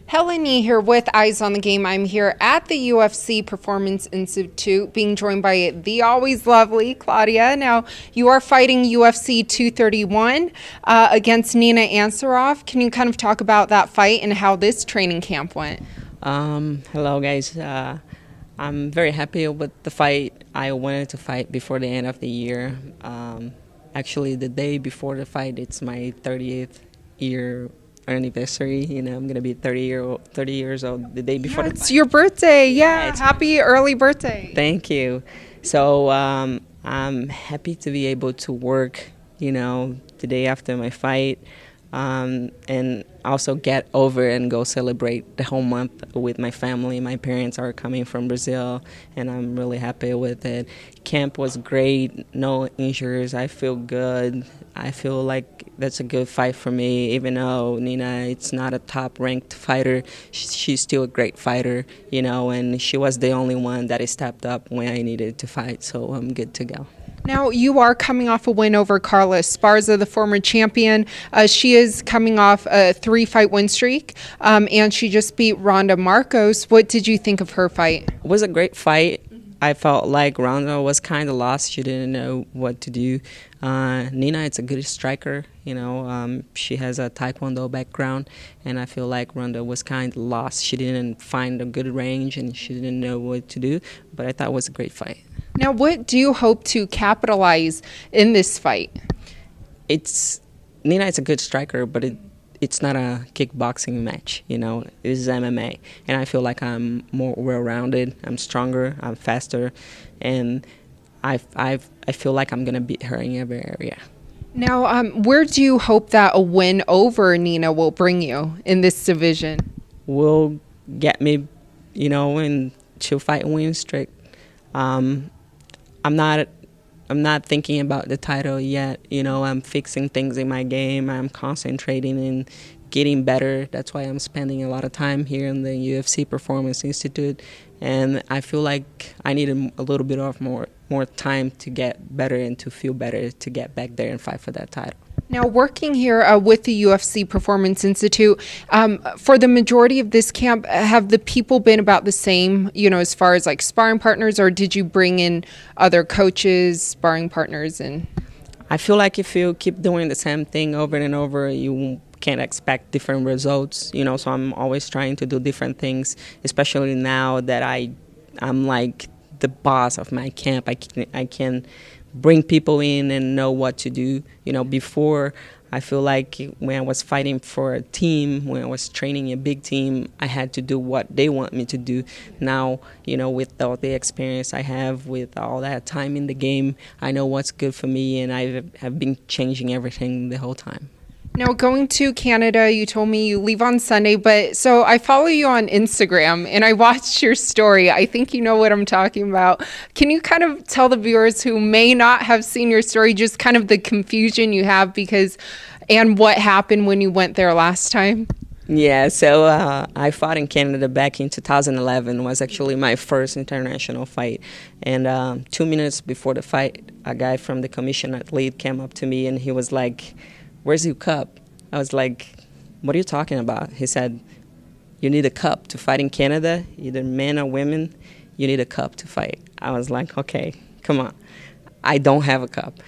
Helen Yee here with Eyes on the Game. I'm here at the UFC Performance Institute being joined by the always lovely Claudia. Now, you are fighting UFC 231 against Nina Ansaroff. Can you kind of talk about that fight and how this training camp went? Hello, guys. I'm very happy with the fight. I wanted to fight before the end of the year. Actually, the day before the fight, it's my 30th year anniversary. I'm gonna be 30 years old the day before the It's fight. your birthday. Yeah, it's happy early birthday. Thank you. So I'm happy to be able to work, the day after my fight, and also get over and go celebrate the whole month with my family. My parents are coming from Brazil, and I'm really happy with it. Camp was great, no injuries. I feel good. I feel like that's a good fight for me, even though Nina, it's not a top-ranked fighter. She's still a great fighter, and she was the only one that stepped up when I needed to fight, so I'm good to go. Now, you are coming off a win over Carla Esparza, the former champion. She is coming off a 3-fight win streak, and she just beat Ronda Marcos. What did you think of her fight? It was a great fight. I felt like Ronda was kind of lost. She didn't know what to do. Nina, it's a good striker. She has a Taekwondo background, and I feel like Ronda was kind of lost. She didn't find a good range, and she didn't know what to do. But I thought it was a great fight. Now, what do you hope to capitalize in this fight? Nina is a good striker, but it's not a kickboxing match. It is MMA, and I feel like I'm more well-rounded. I'm stronger. I'm faster, and I feel like I'm gonna beat her in every area. Now, where do you hope that a win over Nina will bring you in this division? Will get me, in 2-fight win streak. I'm not thinking about the title yet. I'm fixing things in my game. I'm concentrating and getting better. That's why I'm spending a lot of time here in the UFC Performance Institute. And I feel like I need a little bit of more time to get better and to feel better to get back there and fight for that title. Now, working here with the UFC Performance Institute, for the majority of this camp, have the people been about the same, as far as like sparring partners, or did you bring in other coaches, sparring partners? And I feel like if you keep doing the same thing over and over, you can't expect different results, so I'm always trying to do different things, especially now that I'm like the boss of my camp. I can bring people in and know what to do. Before, I feel like when I was fighting for a team, when I was training a big team, I had to do what they want me to do. Now, with all the experience I have, with all that time in the game, I know what's good for me, and I have been changing everything the whole time. now, going to Canada, you told me you leave on Sunday, but so I follow you on Instagram and I watched your story. I think you know what I'm talking about. Can you kind of tell the viewers who may not have seen your story just kind of the confusion you have and what happened when you went there last time? Yeah, so I fought in Canada back in 2011. It was actually my first international fight. And 2 minutes before the fight, a guy from the commission athlete came up to me and he was like, "Where's your cup?" I was like, "What are you talking about?" He said, "You need a cup to fight in Canada, either men or women, you need a cup to fight." I was like, "Okay, come on. I don't have a cup."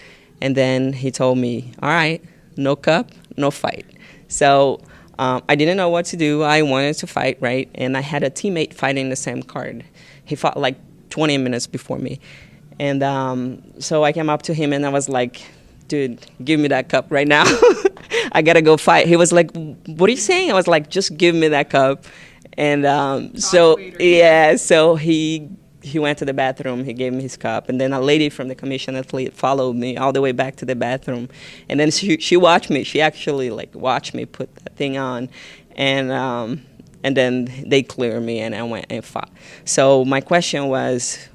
And then he told me, "All right, no cup, no fight." So I didn't know what to do. I wanted to fight, right? And I had a teammate fighting the same card. He fought like 20 minutes before me. And so I came up to him and I was like, "Dude, give me that cup right now. I got to go fight." He was like, "What are you saying?" I was like, "Just give me that cup." And so he went to the bathroom. He gave me his cup. And then a lady from the commission athlete followed me all the way back to the bathroom. And then she watched me. She actually watched me put that thing on. And then they cleared me and I went and fought. So my question was,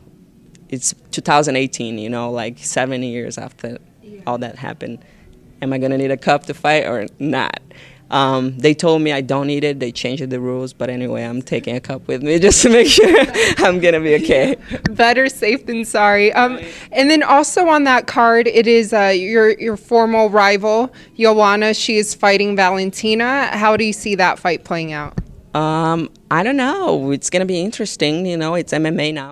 it's 2018, 7 years after all that happened. Am I going to need a cup to fight or not? They told me I don't need it. They changed the rules. But anyway, I'm taking a cup with me just to make sure I'm going to be okay. Better safe than sorry. And then also on that card, it is your former rival, Joanna. She is fighting Valentina. How do you see that fight playing out? I don't know. It's going to be interesting. You know, it's MMA now.